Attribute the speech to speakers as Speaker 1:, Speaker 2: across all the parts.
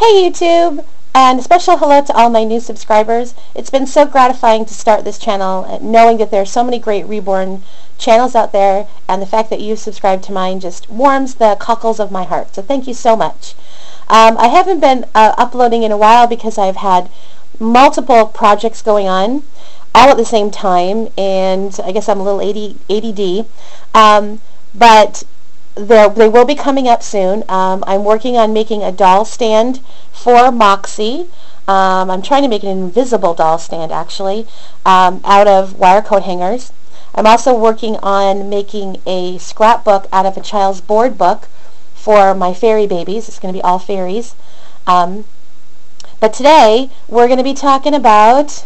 Speaker 1: Hey YouTube! And a special hello to all my new subscribers. It's been so gratifying to start this channel, knowing that there are so many great Reborn channels out there, and the fact that you've subscribed to mine just warms the cockles of my heart. So thank you so much. I haven't been uploading in a while because I've had multiple projects going on all at the same time, and I guess I'm a little ADD. But they will be coming up soon. I'm working on making a doll stand for Moxie. I'm trying to make an invisible doll stand, actually, out of wire coat hangers. I'm also working on making a scrapbook out of a child's board book for my fairy babies. It's going to be all fairies. But today, we're going to be talking about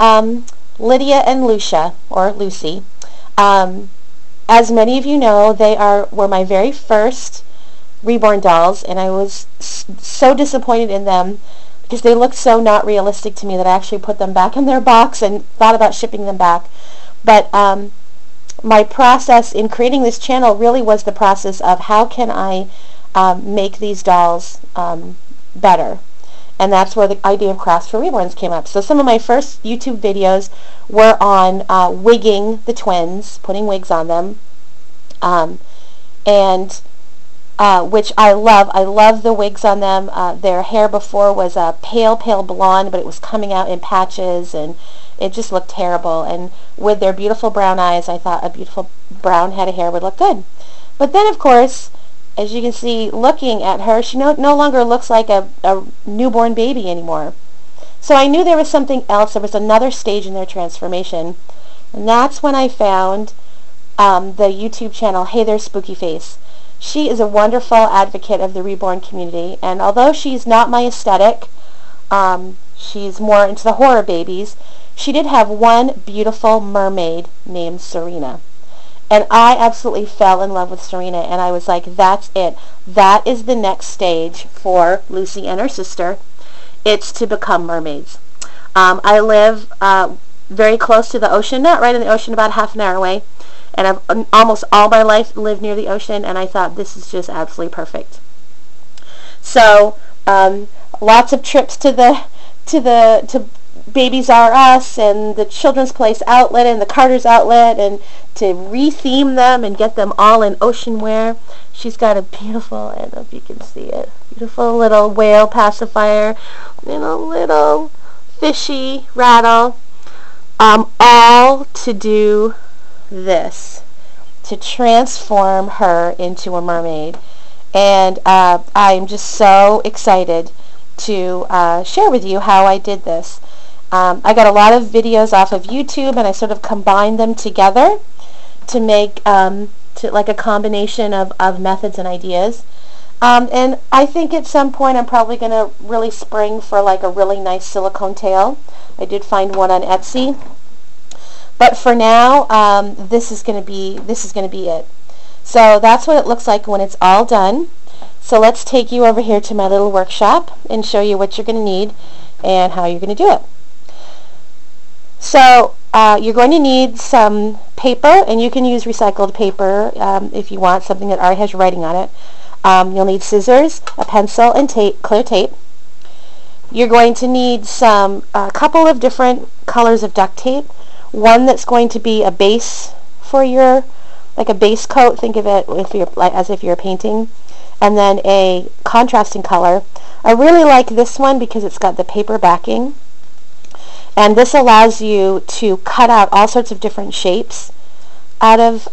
Speaker 1: Lydia and Lucia, or Lucy. As many of you know, they were my very first Reborn dolls, and I was so disappointed in them because they looked so not realistic to me that I actually put them back in their box and thought about shipping them back. But my process in creating this channel really was the process of how can I make these dolls better. And that's where the idea of Crafts for Reborns came up. So some of my first YouTube videos were on wigging the twins, putting wigs on them, which I love. I love the wigs on them. Their hair before was a pale blonde, but it was coming out in patches, and it just looked terrible. And with their beautiful brown eyes, I thought a beautiful brown head of hair would look good. But then, of course, as you can see, looking at her, she no longer looks like a newborn baby anymore. So I knew there was something else. There was another stage in their transformation. And that's when I found the YouTube channel, Hey There Spooky Face. She is a wonderful advocate of the Reborn community. And although she's not my aesthetic, she's more into the horror babies, she did have one beautiful mermaid named Sirena. And I absolutely fell in love with Sirena, and I was like, that's it. That is the next stage for Lucy and her sister. It's to become mermaids. I live very close to the ocean, not right in the ocean, about half an hour away. And I've almost all my life lived near the ocean, and I thought this is just absolutely perfect. So lots of trips to Babies R Us and the Children's Place outlet and the Carter's outlet, and to retheme them and get them all in ocean wear. She's got a beautiful, I don't know if you can see it, beautiful little whale pacifier and a little fishy rattle, all to do this, to transform her into a mermaid. And I'm just so excited to share with you how I did this. I got a lot of videos off of YouTube, and I sort of combined them together to make like a combination of methods and ideas. And I think at some point I'm probably going to really spring for like a really nice silicone tail. I did find one on Etsy. But for now, this is going to be it. So that's what it looks like when it's all done. So let's take you over here to my little workshop and show you what you're going to need and how you're going to do it. So you're going to need some paper, and you can use recycled paper if you want, something that already has writing on it. You'll need scissors, a pencil, and tape, clear tape. You're going to need a couple of different colors of duct tape. One that's going to be a base for like a base coat. Think of it as if you're painting. And then a contrasting color. I really like this one because it's got the paper backing. And this allows you to cut out all sorts of different shapes out of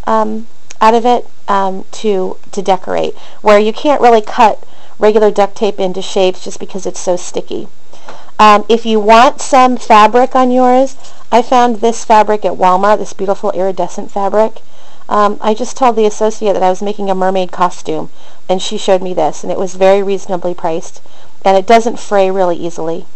Speaker 1: it to decorate, where you can't really cut regular duct tape into shapes just because it's so sticky. If you want some fabric on yours, I found this fabric at Walmart, this beautiful iridescent fabric. I just told the associate that I was making a mermaid costume, and she showed me this, and it was very reasonably priced, and it doesn't fray really easily.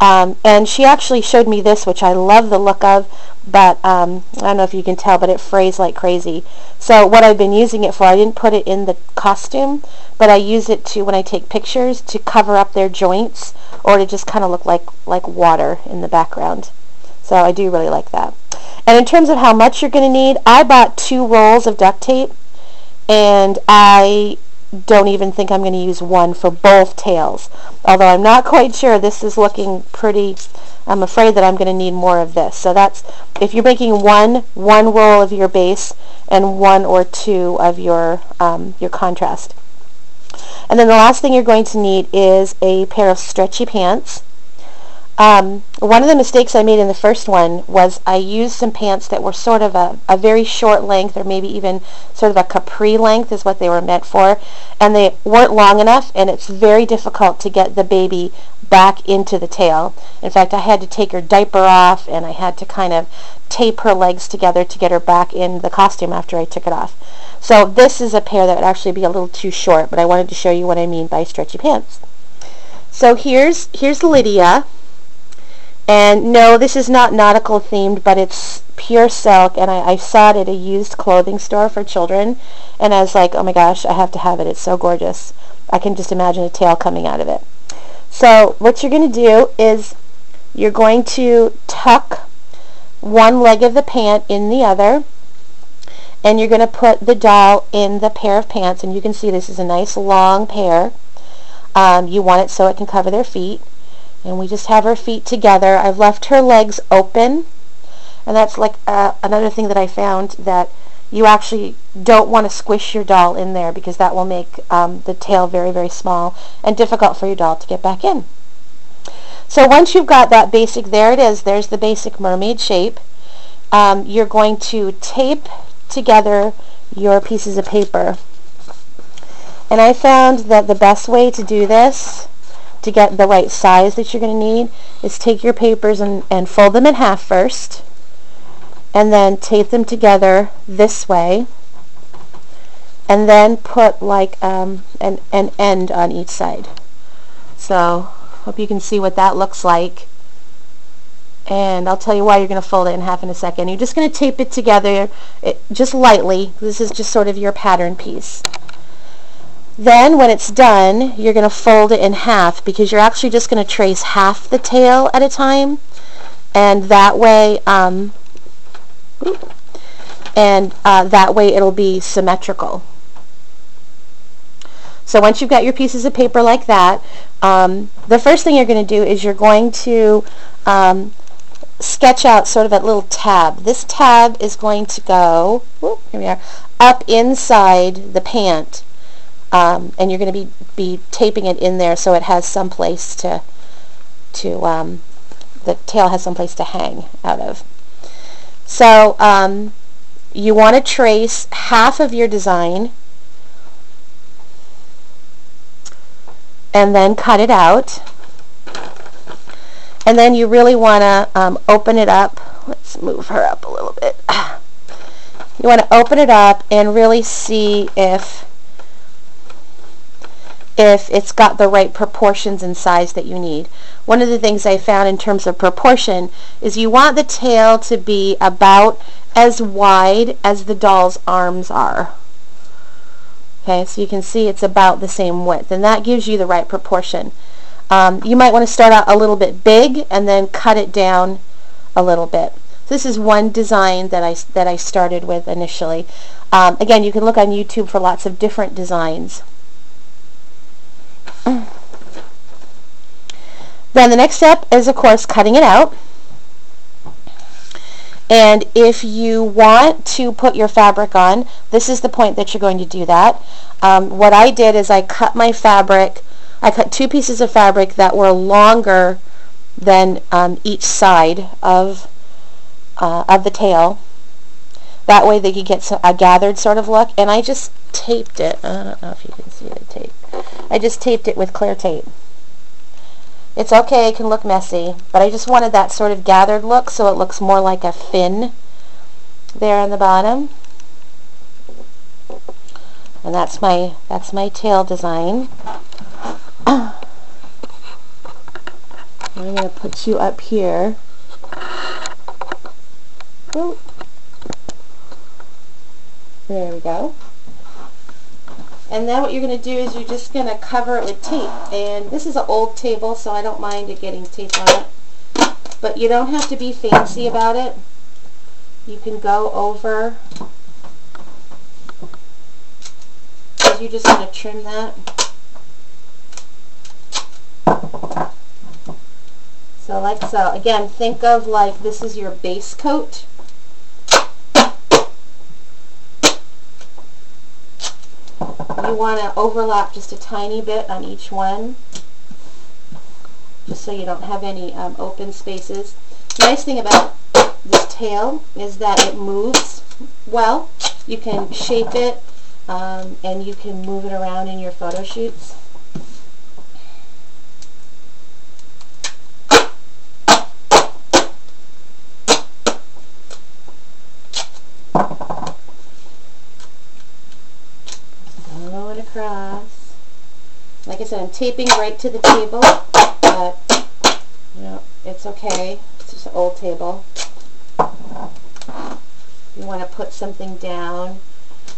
Speaker 1: And she actually showed me this, which I love the look of, but I don't know if you can tell, but it frays like crazy. So what I've been using it for, I didn't put it in the costume, but I use it when I take pictures to cover up their joints, or to just kind of look like water in the background. So I do really like that. And in terms of how much you're going to need, I bought 2 rolls of duct tape, and I don't even think I'm going to use one for both tails. Although I'm not quite sure. This is looking pretty, I'm afraid that I'm going to need more of this. So that's, if you're making one roll of your base and one or two of your contrast. And then the last thing you're going to need is a pair of stretchy pants. One of the mistakes I made in the first one was I used some pants that were sort of a very short length, or maybe even sort of a capri length is what they were meant for, and they weren't long enough, and it's very difficult to get the baby back into the tail. In fact, I had to take her diaper off, and I had to kind of tape her legs together to get her back in the costume after I took it off. So this is a pair that would actually be a little too short, but I wanted to show you what I mean by stretchy pants. So here's Lydia. And no, this is not nautical themed, but it's pure silk, and I saw it at a used clothing store for children, and I was like, oh my gosh, I have to have it. It's so gorgeous. I can just imagine a tail coming out of it. So what you're going to do is you're going to tuck one leg of the pant in the other, and you're going to put the doll in the pair of pants, and you can see this is a nice long pair. You want it so it can cover their feet. And we just have her feet together. I've left her legs open, and that's like another thing that I found, that you actually don't want to squish your doll in there, because that will make the tail very, very small and difficult for your doll to get back in. So once you've got that basic, there it is, there's the basic mermaid shape. You're going to tape together your pieces of paper. And I found that the best way to do this, to get the right size that you're going to need, is take your papers and fold them in half first, and then tape them together this way, and then put like an end on each side. So hope you can see what that looks like, and I'll tell you why you're going to fold it in half in a second. You're just going to tape it together just lightly. This is just sort of your pattern piece. Then when it's done, you're going to fold it in half, because you're actually just going to trace half the tail at a time, and that way it'll be symmetrical. So once you've got your pieces of paper like that, the first thing you're going to do is you're going to sketch out sort of a little tab. This tab is going to go, here we are, up inside the pant. And you're going to be taping it in there so it has some place the tail has some place to hang out of. So you want to trace half of your design and then cut it out. And then you really want to open it up. Let's move her up a little bit. You want to open it up and really see if it's got the right proportions and size that you need. One of the things I found in terms of proportion is you want the tail to be about as wide as the doll's arms are. Okay, so you can see it's about the same width, and that gives you the right proportion. You might want to start out a little bit big and then cut it down a little bit. This is one design that I started with initially. Again, you can look on YouTube for lots of different designs. Then the next step is, of course, cutting it out. And if you want to put your fabric on, this is the point that you're going to do that. What I did is I cut my fabric. I cut two pieces of fabric that were longer than each side of the tail. That way they could get a gathered sort of look. And I just taped it. I don't know if you can see the tape. I just taped it with clear tape. It's okay, it can look messy, but I just wanted that sort of gathered look so it looks more like a fin there on the bottom. And that's my tail design. I'm going to put you up here. Ooh. There we go. And then what you're going to do is you're just going to cover it with tape. And this is an old table, so I don't mind it getting tape on it. But you don't have to be fancy about it. You can go over is you just want to trim that. So like so. Again, think of like this is your base coat. You want to overlap just a tiny bit on each one, just so you don't have any open spaces. The nice thing about this tail is that it moves well. You can shape it and you can move it around in your photo shoots. Going across. Like I said, I'm taping right to the table, but you know, it's okay. It's just an old table. You want to put something down,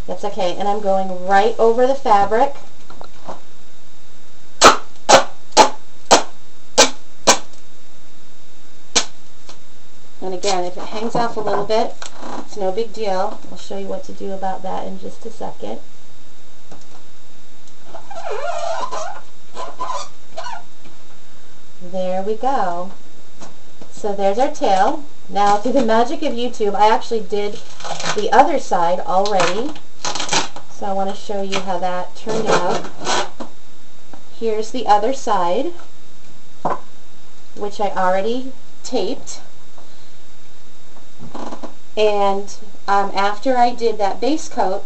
Speaker 1: that's okay. And I'm going right over the fabric. And again, if it hangs off a little bit, it's no big deal. I'll show you what to do about that in just a second. There we go. So there's our tail. Now, through the magic of YouTube, I actually did the other side already. So I want to show you how that turned out. Here's the other side, which I already taped. And after I did that base coat,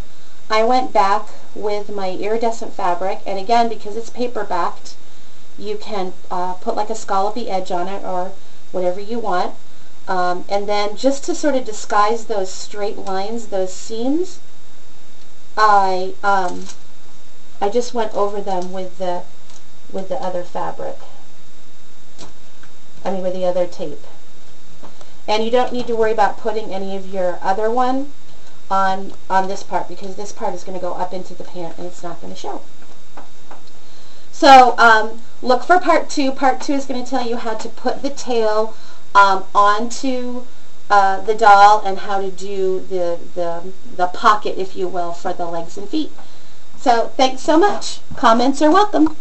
Speaker 1: I went back with my iridescent fabric, and again, because it's paper backed, you can put like a scallopy edge on it or whatever you want. And then just to sort of disguise those straight lines, those seams, I just went over them with the other fabric. I mean, with the other tape. And you don't need to worry about putting any of your other one on this part, because this part is going to go up into the pant and it's not going to show. So look for part 2. Part 2 is going to tell you how to put the tail onto the doll and how to do the pocket, if you will, for the legs and feet. So thanks so much. Comments are welcome.